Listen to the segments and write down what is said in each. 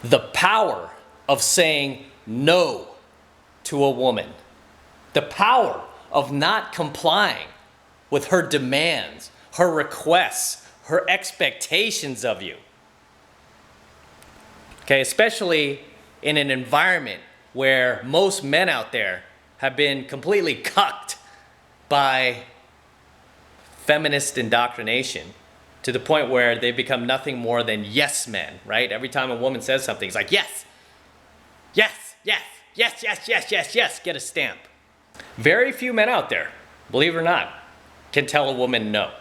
The power of saying no to a woman. The power of not complying with her demands, her requests, her expectations of you. Okay, especially in an environment where most men out there have been completely cucked by feminist indoctrination to the point where they've become nothing more than yes men, right? Every time a woman says something, it's like, yes, yes, yes, yes, yes, yes, yes, yes, get a stamp. Very few men out there, believe it or not, can tell a woman no.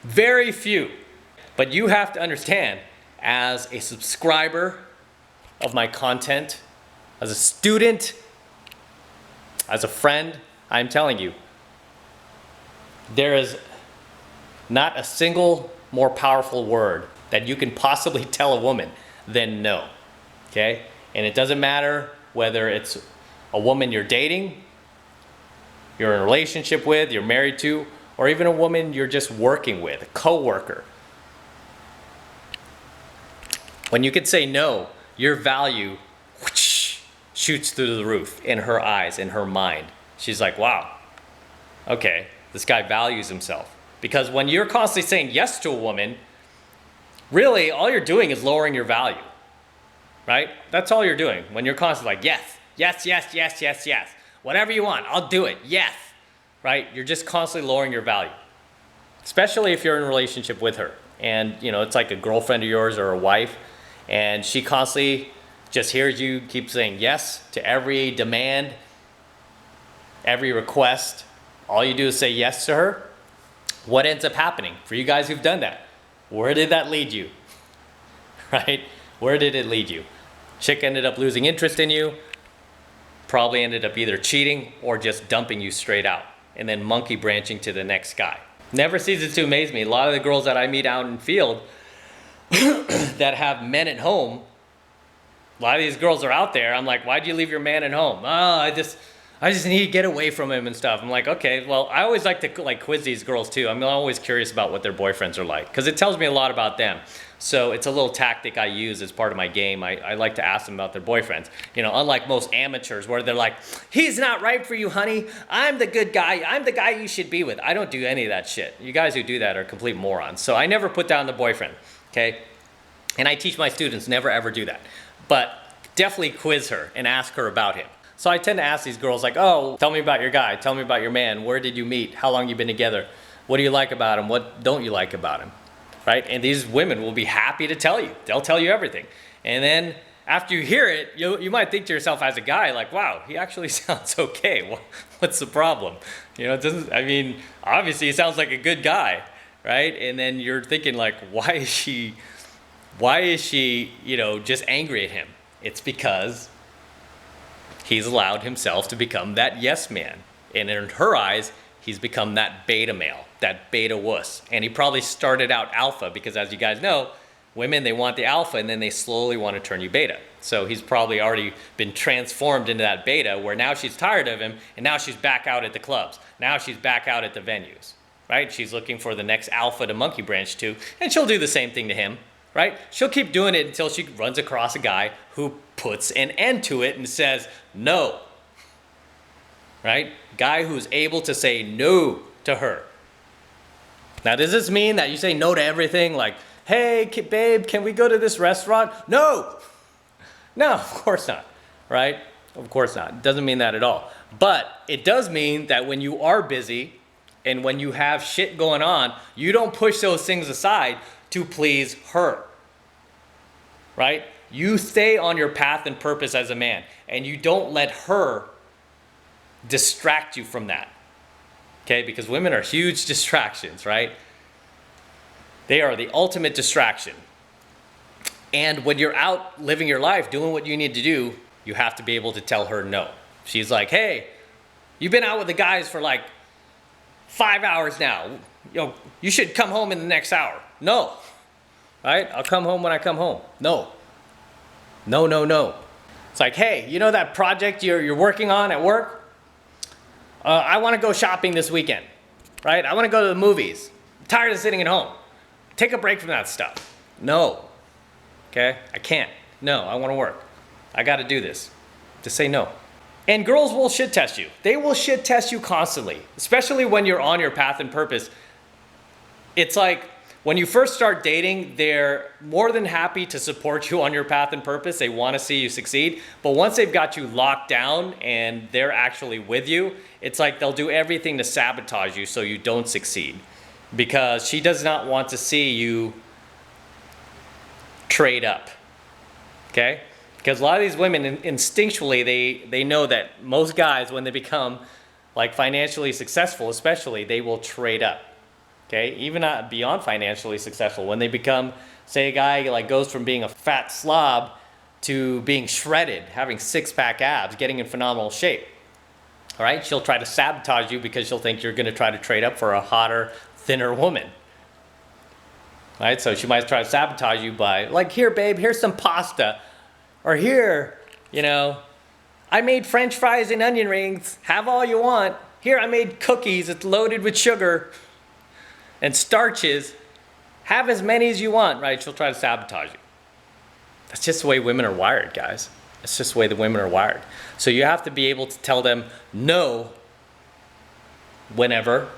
Very few. But you have to understand, as a subscriber of my content, as a student, as a friend, I'm telling you, there is not a single more powerful word that you can possibly tell a woman than no, okay? And it doesn't matter whether it's a woman you're dating, you're in a relationship with, you're married to, or even a woman you're just working with, a coworker. When you can say no, your value whoosh, shoots through the roof in her eyes, in her mind. She's like, wow, okay, this guy values himself. Because when you're constantly saying yes to a woman, really all you're doing is lowering your value, right? That's all you're doing. When you're constantly like, yes, yes, yes, yes, yes, yes. Whatever you want, I'll do it, yes, right? You're just constantly lowering your value, especially if you're in a relationship with her. And, you know, it's like a girlfriend of yours or a wife, and she constantly just hears you keep saying yes to every demand, every request. All you do is say yes to her. What ends up happening? For you guys who've done that, where did that lead you? Right? Where did it lead you? Chick ended up losing interest in you, probably ended up either cheating or just dumping you straight out, and then monkey branching to the next guy. Never ceases to amaze me. A lot of the girls that I meet out in Infield that have men at home, a lot of these girls are out there. I'm like, why'd you leave your man at home? Oh, I just need to get away from him and stuff. I'm like, okay, well, I always like to quiz these girls too. I'm always curious about what their boyfriends are like, because it tells me a lot about them. So it's a little tactic I use as part of my game. I like to ask them about their boyfriends. You know, unlike most amateurs where they're like, he's not right for you, honey. I'm the good guy. I'm the guy you should be with. I don't do any of that shit. You guys who do that are complete morons. So I never put down the boyfriend, okay? And I teach my students never ever do that. But definitely quiz her and ask her about him. So I tend to ask these girls like, oh, tell me about your guy. Tell me about your man. Where did you meet? How long you been together? What do you like about him? What don't you like about him? Right? And these women will be happy to tell you. They'll tell you everything. And then after you hear it, you might think to yourself as a guy, like, wow, he actually sounds okay. What's the problem? You know, it doesn't, I mean, obviously he sounds like a good guy, right? And then you're thinking like, why is she, you know, just angry at him? It's because he's allowed himself to become that yes man. And in her eyes, he's become that beta male, that beta wuss. And he probably started out alpha because, as you guys know, women, they want the alpha and then they slowly want to turn you beta. So he's probably already been transformed into that beta where now she's tired of him and now she's back out at the clubs. Now she's back out at the venues, right? She's looking for the next alpha to monkey branch to, and she'll do the same thing to him, right? She'll keep doing it until she runs across a guy who puts an end to it and says no, right? Guy who's able to say no to her. Now, does this mean that you say no to everything? Like, hey, babe, can we go to this restaurant? No. No, of course not, right? Of course not. It doesn't mean that at all. But it does mean that when you are busy and when you have shit going on, you don't push those things aside to please her, right? You stay on your path and purpose as a man, and you don't let her distract you from that, okay? Because women are huge distractions, right? They are the ultimate distraction. And when you're out living your life, doing what you need to do, you have to be able to tell her no. She's like, hey, you've been out with the guys for like 5 hours now. You know, you should come home in the next hour. No, right? I'll come home when I come home. No. No, no, no. It's like, hey, you know that project you're working on at work? I want to go shopping this weekend, right? I want to go to the movies. I'm tired of sitting at home. Take a break from that stuff. No, okay? I can't. No, I want to work. I got to do this. Just say no. And girls will shit test you. They will shit test you constantly, especially when you're on your path and purpose. It's like when you first start dating, they're more than happy to support you on your path and purpose. They want to see you succeed. But once they've got you locked down and they're actually with you, it's like they'll do everything to sabotage you so you don't succeed. Because she does not want to see you trade up. Okay? Because a lot of these women instinctually, they know that most guys, when they become like financially successful especially, they will trade up. Okay, even beyond financially successful, when they become, say a guy like goes from being a fat slob to being shredded, having six-pack abs, getting in phenomenal shape. All right, she'll try to sabotage you because she'll think you're going to try to trade up for a hotter, thinner woman. All right, so she might try to sabotage you by like, here babe, here's some pasta. Or here, you know, I made French fries and onion rings, have all you want. Here I made cookies, it's loaded with sugar and starches, have as many as you want, right? She'll try to sabotage you. That's just the way women are wired, guys. It's just the way the women are wired. So you have to be able to tell them no whenever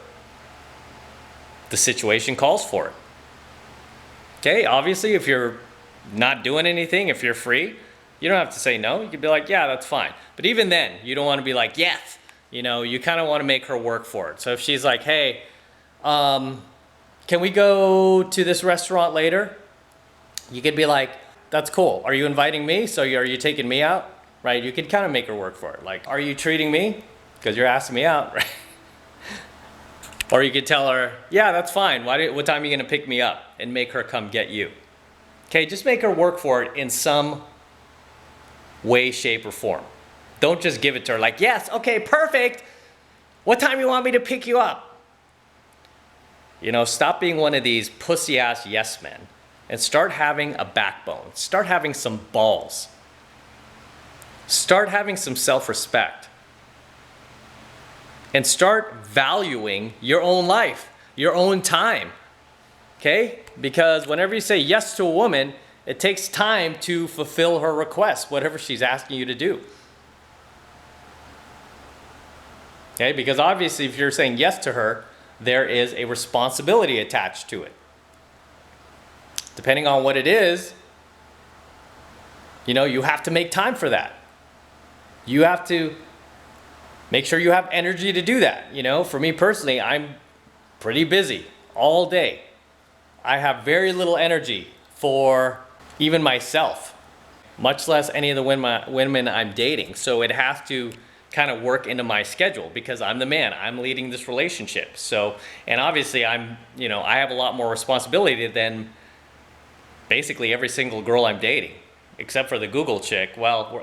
the situation calls for it. Okay, obviously if you're not doing anything, if you're free, you don't have to say no. You can be like, yeah, that's fine. But even then, you don't want to be like, yes. You know, you kind of want to make her work for it. So if she's like, hey, can we go to this restaurant later? You could be like, that's cool. Are you inviting me? So are you taking me out? Right? You could kind of make her work for it. Like, are you treating me? Because you're asking me out, right? Or you could tell her, yeah, that's fine. What time are you going to pick me up? And make her come get you. Okay, just make her work for it in some way, shape, or form. Don't just give it to her like, yes, okay, perfect. What time you want me to pick you up? You know, stop being one of these pussy-ass yes men and start having a backbone. Start having some balls. Start having some self-respect. And start valuing your own life, your own time. Okay? Because whenever you say yes to a woman, it takes time to fulfill her request, whatever she's asking you to do. Okay? Because obviously if you're saying yes to her, there is a responsibility attached to it. Depending on what it is, you know, you have to make time for that. You have to make sure you have energy to do that. You know, for me personally, I'm pretty busy all day. I have very little energy for even myself, much less any of the women I'm dating. So it has to kind of work into my schedule because I'm the man. I'm leading this relationship. So, and obviously I have a lot more responsibility than basically every single girl I'm dating, except for the Google chick. Well,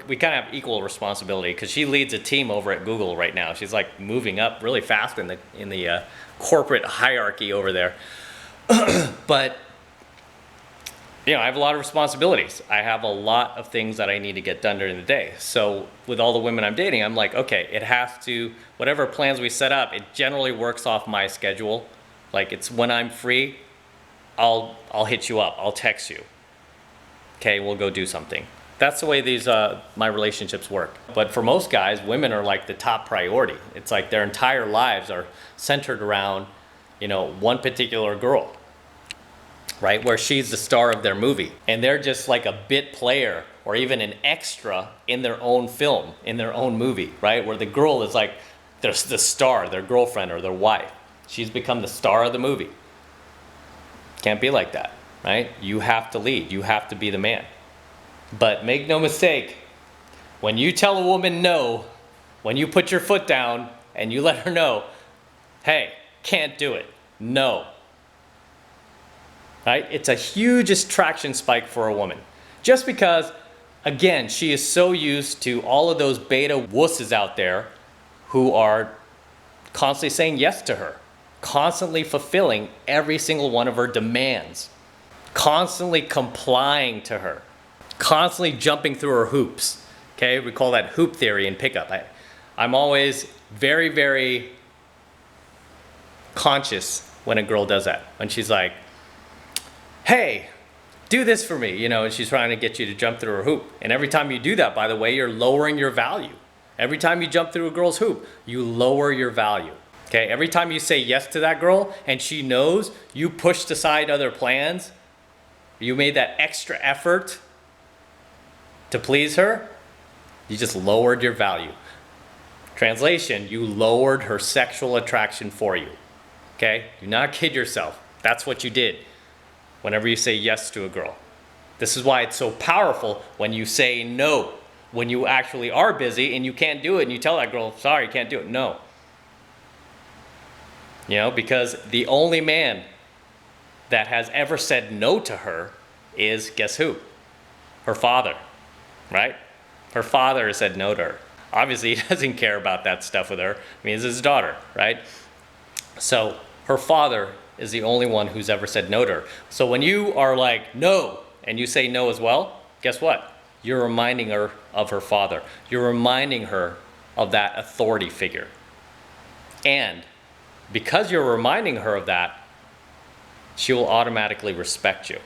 we kind of have equal responsibility because she leads a team over at Google right now. She's like moving up really fast in the corporate hierarchy over there. But you know, I have a lot of responsibilities. I have a lot of things that I need to get done during the day. So with all the women I'm dating, I'm like, okay, it has to, whatever plans we set up, it generally works off my schedule. Like it's when I'm free, I'll hit you up, I'll text you. Okay, we'll go do something. That's the way these my relationships work. But for most guys, women are like the top priority. It's like their entire lives are centered around, you know, one particular girl. Right, where she's the star of their movie and they're just like a bit player or even an extra in their own film, in their own movie, right, where the girl is like there's the star, their girlfriend or their wife. She's become the star of the movie. Can't be like that, right? You have to lead, you have to be the man. But make no mistake, when you tell a woman no, when you put your foot down and you let her know, hey, can't do it, no. Right? It's a huge attraction spike for a woman. Just because, again, she is so used to all of those beta wusses out there who are constantly saying yes to her, constantly fulfilling every single one of her demands, constantly complying to her, constantly jumping through her hoops. Okay, we call that hoop theory in pickup. I'm always very, very conscious when a girl does that. When she's like, hey, do this for me, and she's trying to get you to jump through her hoop. And every time you do that, by the way, you're lowering your value. Every time you jump through a girl's hoop, you lower your value. Okay, every time you say yes to that girl and she knows you pushed aside other plans, you made that extra effort to please her, you just lowered your value. Translation, you lowered her sexual attraction for you. Okay, do not kid yourself. That's what you did whenever you say yes to a girl. This is why it's so powerful when you say no, when you actually are busy and you can't do it and you tell that girl, sorry, can't do it. No. Because the only man that has ever said no to her is, guess who? Her father, right? Her father has said no to her. Obviously, he doesn't care about that stuff with her. I mean, it's his daughter, right? So her father is the only one who's ever said no to her. So when you are like, no, and you say no as well, guess what? You're reminding her of her father. You're reminding her of that authority figure. And because you're reminding her of that, she will automatically respect you.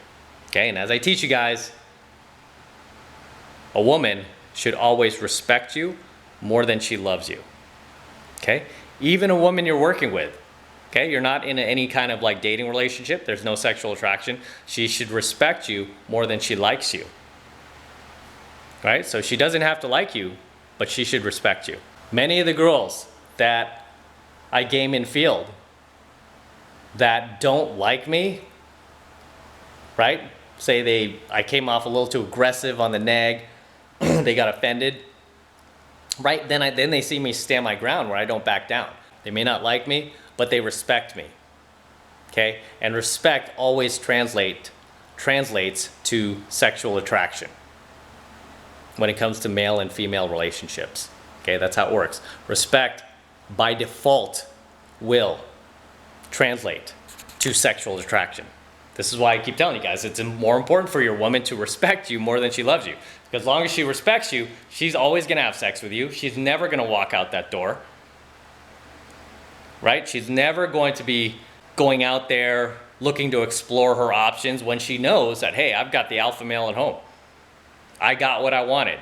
Okay, and as I teach you guys, a woman should always respect you more than she loves you. Okay, even a woman you're working with. Okay, you're not in any kind of like dating relationship. There's no sexual attraction. She should respect you more than she likes you. Right? So she doesn't have to like you, but she should respect you. Many of the girls that I game Infield that don't like me, right? Say I came off a little too aggressive on the nag, they got offended, right? Then they see me stand my ground where I don't back down. They may not like me, but they respect me, okay? And respect always translates to sexual attraction when it comes to male and female relationships, okay? That's how it works. Respect by default will translate to sexual attraction. This is why I keep telling you guys, it's more important for your woman to respect you more than she loves you. Because as long as she respects you, she's always gonna have sex with you. She's never gonna walk out that door, right? She's never going to be going out there looking to explore her options when she knows that, hey, I've got the alpha male at home. I got what I wanted,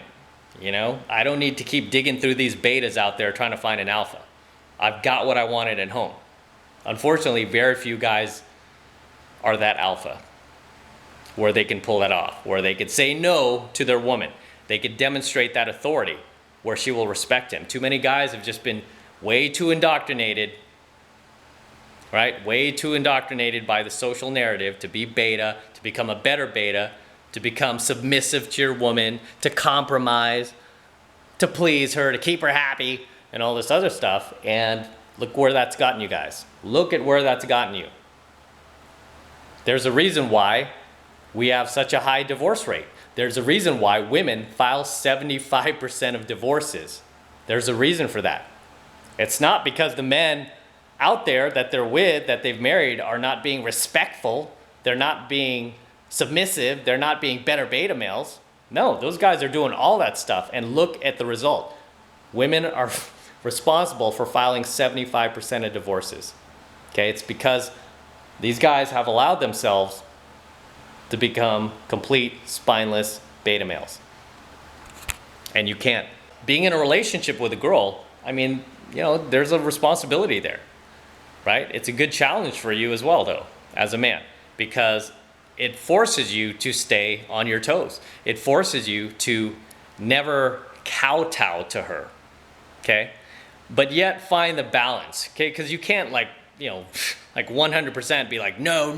I don't need to keep digging through these betas out there trying to find an alpha. I've got what I wanted at home. Unfortunately, very few guys are that alpha where they can pull that off, where they could say no to their woman. They could demonstrate that authority where she will respect him. Too many guys have just been way too indoctrinated, right? Way too indoctrinated by the social narrative to be beta, to become a better beta, to become submissive to your woman, to compromise, to please her, to keep her happy, and all this other stuff. And look where that's gotten you guys. Look at where that's gotten you. There's a reason why we have such a high divorce rate. There's a reason why women file 75% of divorces. There's a reason for that. It's not because the men out there that they're with, that they've married, are not being respectful. They're not being submissive. They're not being better beta males. No, those guys are doing all that stuff. And look at the result. Women are responsible for filing 75% of divorces. Okay, it's because these guys have allowed themselves to become complete spineless beta males. And you can't. Being in a relationship with a girl, I mean, there's a responsibility there, right? It's a good challenge for you as well, though, as a man, because it forces you to stay on your toes. It forces you to never kowtow to her, okay? But yet find the balance, okay? Because you can't like 100% be like, no,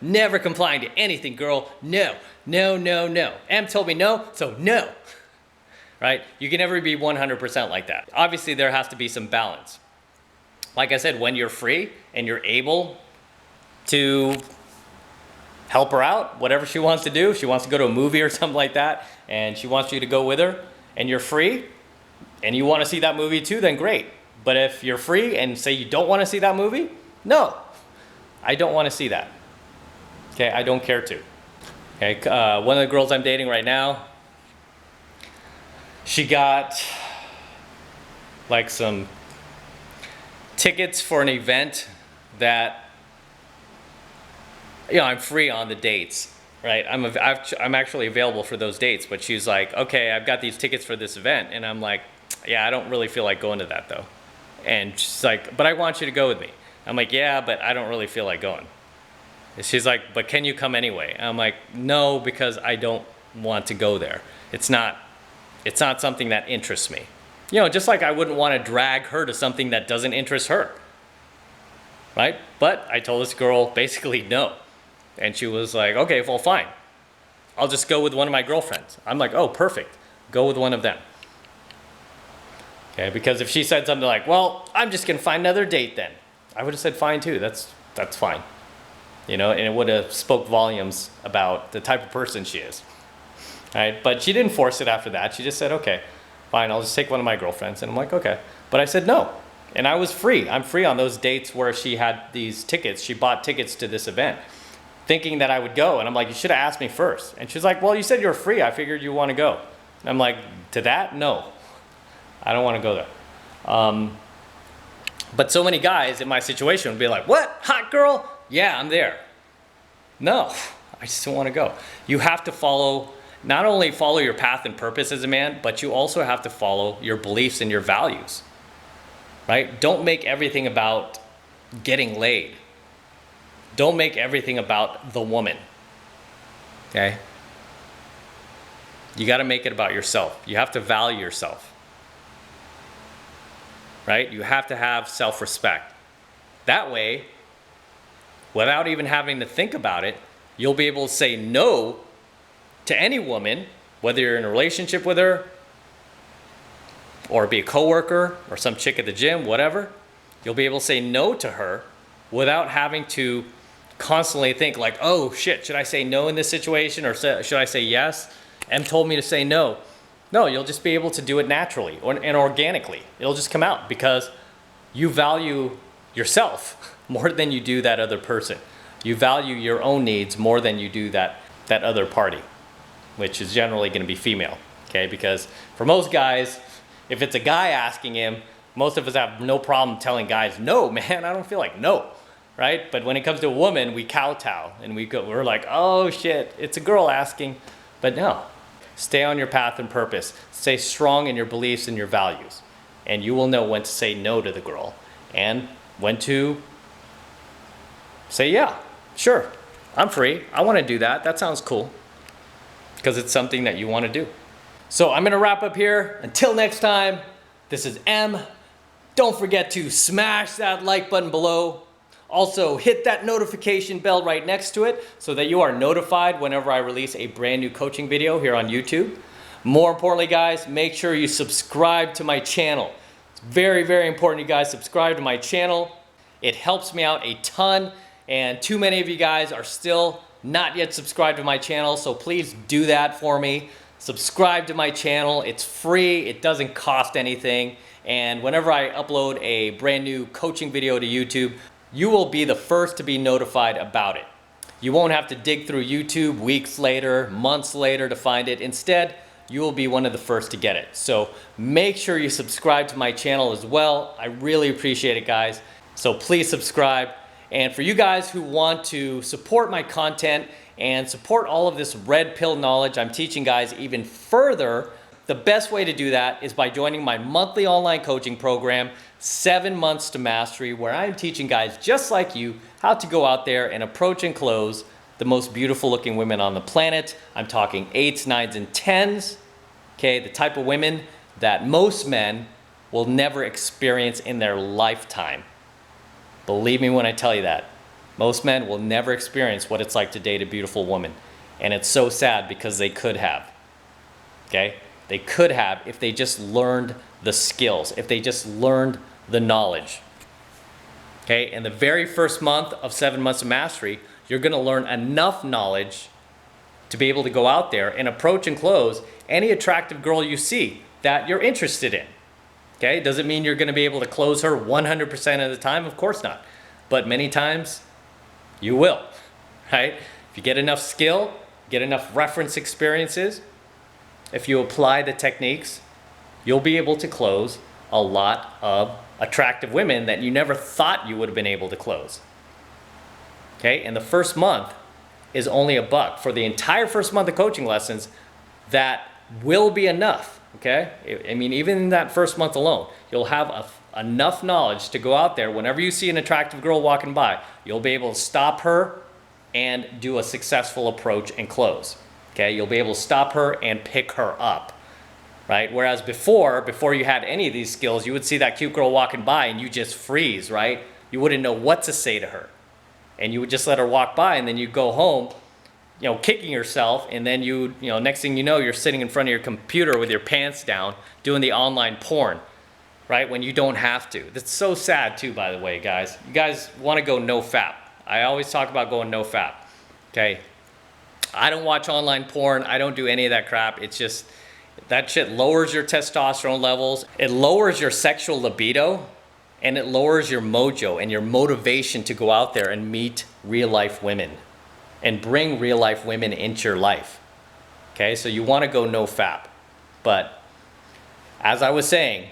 never complying to anything, girl, no. Em told me no, so no, right? You can never be 100% like that. Obviously, there has to be some balance. Like I said, when you're free and you're able to help her out, whatever she wants to do, if she wants to go to a movie or something like that, and she wants you to go with her, and you're free, and you want to see that movie too, then great. But if you're free and say you don't want to see that movie, no, I don't want to see that. Okay, I don't care to. Okay, one of the girls I'm dating right now, she got like some tickets for an event that, I'm free on the dates. right? I'm actually available for those dates. But she's like, okay, I've got these tickets for this event. And I'm like, yeah, I don't really feel like going to that though. And she's like, but I want you to go with me. I'm like, yeah, but I don't really feel like going. And she's like, but can you come anyway? And I'm like, no, because I don't want to go there. It's not something that interests me. You know, just like I wouldn't want to drag her to something that doesn't interest her. Right? But I told this girl basically no. And she was like, okay, well, fine. I'll just go with one of my girlfriends. I'm like, oh, perfect. Go with one of them. Okay, because if she said something like, well, I'm just going to find another date then, I would have said fine too. That's fine. You know, and it would have spoke volumes about the type of person she is. Right? But she didn't force it after that. She just said, okay, fine, I'll just take one of my girlfriends. And I'm like, okay. But I said no. And I was free. I'm free on those dates where she had these tickets. She bought tickets to this event thinking that I would go. And I'm like, you should have asked me first. And she's like, well, you said you were free. I figured you want to go. And I'm like, to that? No. I don't want to go there. But so many guys in my situation would be like, what? Hot girl? Yeah, I'm there. No, I just don't want to go. You have to not only follow your path and purpose as a man, but you also have to follow your beliefs and your values, right? Don't make everything about getting laid. Don't make everything about the woman, okay? You got to make it about yourself. You have to value yourself, right? You have to have self-respect. That way, without even having to think about it, you'll be able to say no to any woman, whether you're in a relationship with her, or be a coworker, or some chick at the gym, whatever. You'll be able to say no to her without having to constantly think like, oh shit, should I say no in this situation, or should I say yes? Em told me to say no. No, you'll just be able to do it naturally and organically. It'll just come out because you value yourself more than you do that other person. You value your own needs more than you do that other party, which is generally going to be female, okay? Because for most guys, if it's a guy asking him, most of us have no problem telling guys, no, man, I don't feel like no, right? But when it comes to a woman, we kowtow and we're like, oh shit, it's a girl asking. But no, stay on your path and purpose. Stay strong in your beliefs and your values. And you will know when to say no to the girl and when to say, yeah, sure, I'm free. I want to do that. That sounds cool. Because it's something that you want to do. So I'm going to wrap up here. Until next time, this is M. Don't forget to smash that like button below. Also, hit that notification bell right next to it so that you are notified whenever I release a brand new coaching video here on YouTube. More importantly, guys, make sure you subscribe to my channel. It's very, very important you guys subscribe to my channel. It helps me out a ton. And too many of you guys are still not yet subscribed to my channel, so please do that for me. Subscribe to my channel. It's free. It doesn't cost anything. And whenever I upload a brand new coaching video to YouTube, you will be the first to be notified about it. You won't have to dig through YouTube weeks later, months later to find it. Instead, you will be one of the first to get it. So make sure you subscribe to my channel as well. I really appreciate it, guys. So please subscribe. And for you guys who want to support my content and support all of this red pill knowledge I'm teaching guys even further, the best way to do that is by joining my monthly online coaching program, 7 Months to Mastery, where I'm teaching guys just like you how to go out there and approach and close the most beautiful looking women on the planet. I'm talking 8s, 9s, and 10s, okay? The type of women that most men will never experience in their lifetime. Believe me when I tell you that. Most men will never experience what it's like to date a beautiful woman. And it's so sad because they could have. Okay? They could have if they just learned the skills, if they just learned the knowledge. Okay? In the very first month of 7 Months of Mastery, you're going to learn enough knowledge to be able to go out there and approach and close any attractive girl you see that you're interested in. Okay, doesn't mean you're going to be able to close her 100% of the time, of course not. But many times, you will, right? If you get enough skill, get enough reference experiences, if you apply the techniques, you'll be able to close a lot of attractive women that you never thought you would have been able to close. Okay, in the first month, is only $1 for the entire first month of coaching lessons. That will be enough, okay? I mean, even in that first month alone, you'll have enough knowledge to go out there. Whenever you see an attractive girl walking by, you'll be able to stop her and do a successful approach and close, okay? You'll be able to stop her and pick her up, right? Whereas before you had any of these skills, you would see that cute girl walking by and you just freeze, right? You wouldn't know what to say to her. And you would just let her walk by, and then you go home, you know, kicking yourself, and then you know, next thing you know, you're sitting in front of your computer with your pants down doing the online porn, right? When you don't have to. That's so sad too, by the way, guys. You guys want to go no fap. I always talk about going no fap, okay? I don't watch online porn. I don't do any of that crap. It's just, that shit lowers your testosterone levels. It lowers your sexual libido, and it lowers your mojo and your motivation to go out there and meet real life women and bring real life women into your life. Okay, so you want to go no fap. But as I was saying,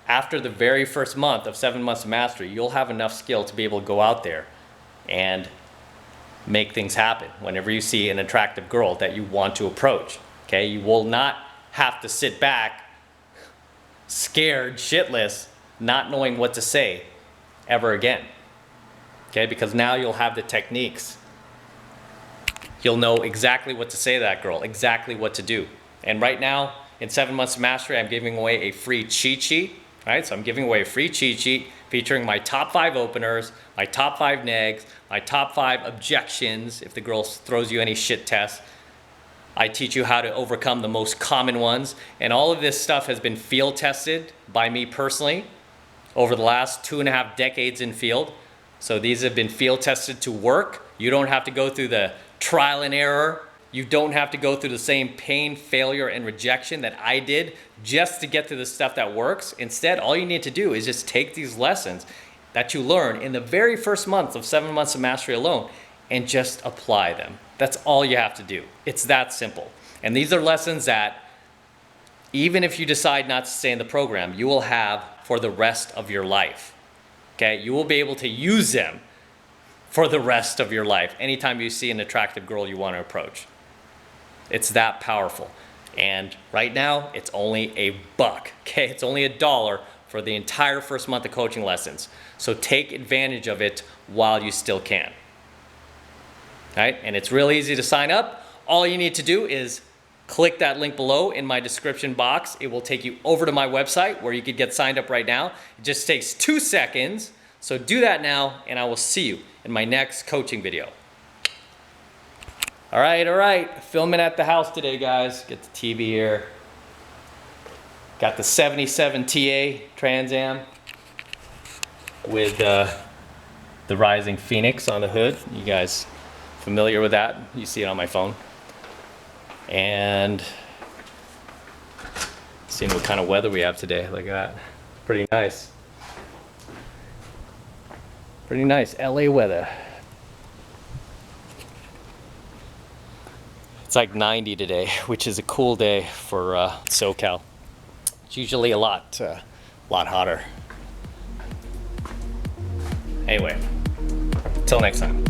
after the very first month of 7 months of mastery, you'll have enough skill to be able to go out there and make things happen whenever you see an attractive girl that you want to approach. Okay, you will not have to sit back scared shitless, not knowing what to say ever again. Okay, because now you'll have the techniques. You'll know exactly what to say to that girl, exactly what to do. And right now, in 7 months of mastery, I'm giving away a free cheat sheet. Right, so I'm giving away a free cheat sheet featuring my top 5 openers, my top 5 negs, my top 5 objections if the girl throws you any shit tests. I teach you how to overcome the most common ones. And all of this stuff has been field tested by me personally over the last 2.5 decades in field. So these have been field tested to work. You don't have to go through the trial and error. You don't have to go through the same pain, failure, and rejection that I did just to get to the stuff that works. Instead, all you need to do is just take these lessons that you learn in the very first month of 7 months of mastery alone and just apply them. That's all you have to do. It's that simple. And these are lessons that even if you decide not to stay in the program, you will have for the rest of your life. Okay, you will be able to use them for the rest of your life anytime you see an attractive girl you want to approach. It's that powerful. And right now, it's only $1. Okay, it's only $1 for the entire first month of coaching lessons. So take advantage of it while you still can. Right? And it's real easy to sign up. All you need to do is click that link below in my description box. It will take you over to my website where you could get signed up right now. It just takes 2 seconds. So do that now, and I will see you in my next coaching video. All right. Filming at the house today, guys. Get the TV here. Got the 77 TA Trans Am with the Rising Phoenix on the hood. You guys familiar with that? You see it on my phone. And seeing what kind of weather we have today. Look at that. Pretty nice. Pretty nice LA weather. It's like 90 today, which is a cool day for SoCal. It's usually a lot hotter. Anyway, till next time.